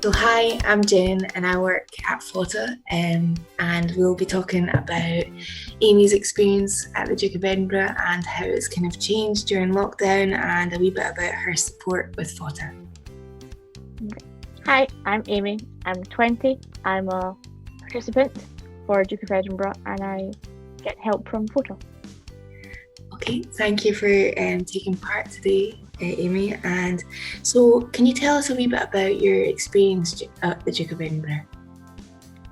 So hi, I'm Jen and I work at FOTA and we'll be talking about Amy's experience at the Duke of Edinburgh and how it's kind of changed during lockdown and a wee bit about her support with FOTA. Hi, I'm Amy. I'm 20. I'm a participant for Duke of Edinburgh and I get help from FOTA. Okay, thank you for taking part today, Amy. And so can you tell us a wee bit about your experience at the Duke of Edinburgh?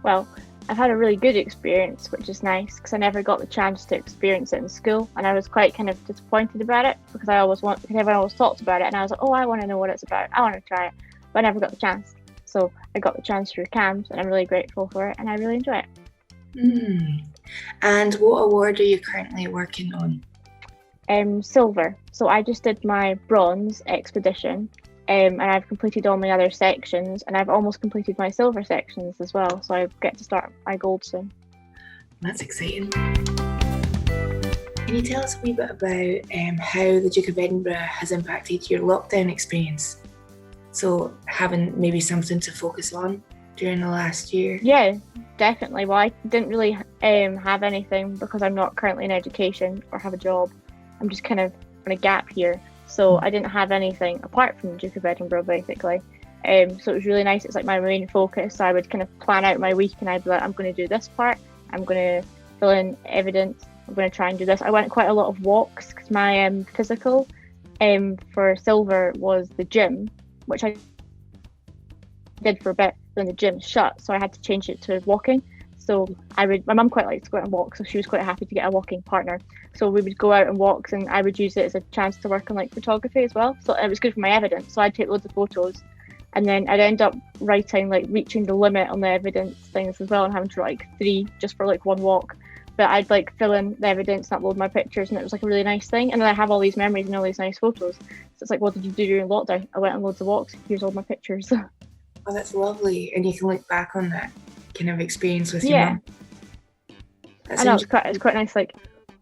Well, I've had a really good experience, which is nice because I never got the chance to experience it in school, and I was quite kind of disappointed about it because everyone always talked about it, and I was like, oh, I want to know what it's about. I want to try it, but I never got the chance. So I got the chance through CAMS, and I'm really grateful for it, and I really enjoy it. And what award are you currently working on? Silver. So I just did my bronze expedition, and I've completed all my other sections, and I've almost completed my silver sections as well. So I get to start my gold soon. That's exciting. Can you tell us a wee bit about how the Duke of Edinburgh has impacted your lockdown experience? So having maybe something to focus on during the last year? Yeah, definitely. Well, I didn't really have anything because I'm not currently in education or have a job. I'm just kind of on a gap year, so I didn't have anything apart from the Duke of Edinburgh basically. So it was really nice. It's like my main focus. So I would kind of plan out my week and I'd be like, I'm going to do this part, I'm going to fill in evidence, I'm going to try and do this. I went quite a lot of walks because my physical for silver was the gym, which I did for a bit, then the gym shut, so I had to change it to walking. So my mum quite likes to go out and walk, so she was quite happy to get a walking partner. So we would go out and walks, and I would use it as a chance to work on like photography as well. So it was good for my evidence. So I'd take loads of photos, and then I'd end up writing like reaching the limit on the evidence things as well, and having to write like 3 just for like one walk. But I'd like fill in the evidence and upload my pictures, and it was like a really nice thing. And then I have all these memories and all these nice photos. So it's like, what did you do during lockdown? I went on loads of walks. Here's all my pictures. Oh, that's lovely. And you can look back on that kind of experience with your mum. I know, it's quite nice, like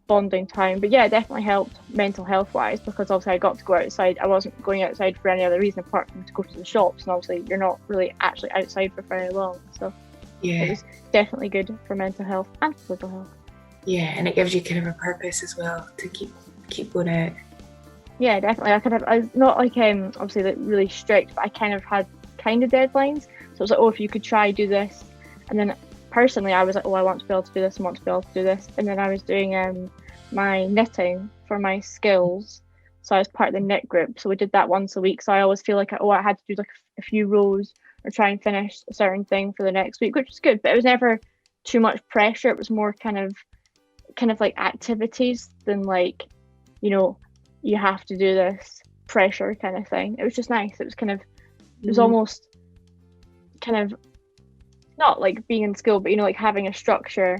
bonding time. But yeah, it definitely helped mental health wise because obviously I got to go outside. I wasn't going outside for any other reason apart from to go to the shops, and obviously you're not really actually outside for very long. So yeah, it was definitely good for mental health and physical health. Yeah, and it gives you kind of a purpose as well to keep going out. Yeah, definitely. I was not like obviously like really strict, but I kind of had deadlines. So it was like, oh, if you could try do this. And then personally, I was like, oh, I want to be able to do this and want to be able to do this. And then I was doing my knitting for my skills. So I was part of the knit group. So we did that once a week. So I always feel like, oh, I had to do like a few rows or try and finish a certain thing for the next week, which was good. But it was never too much pressure. It was more kind of like activities than like, you have to do this pressure kind of thing. It was just nice. It was it was almost kind of not like being in school, but like having a structure.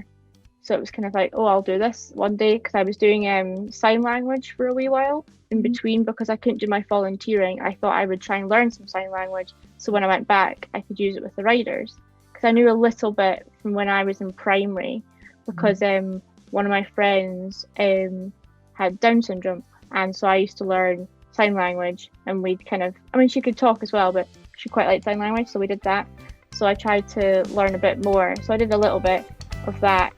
So it was kind of like, oh, I'll do this one day, because I was doing sign language for a wee while in between because I couldn't do my volunteering. I thought I would try and learn some sign language, so when I went back I could use it with the riders, because I knew a little bit from when I was in primary, because one of my friends had Down syndrome, and so I used to learn sign language, and we'd she could talk as well, but she quite liked sign language, so we did that. So I tried to learn a bit more. So I did a little bit of that,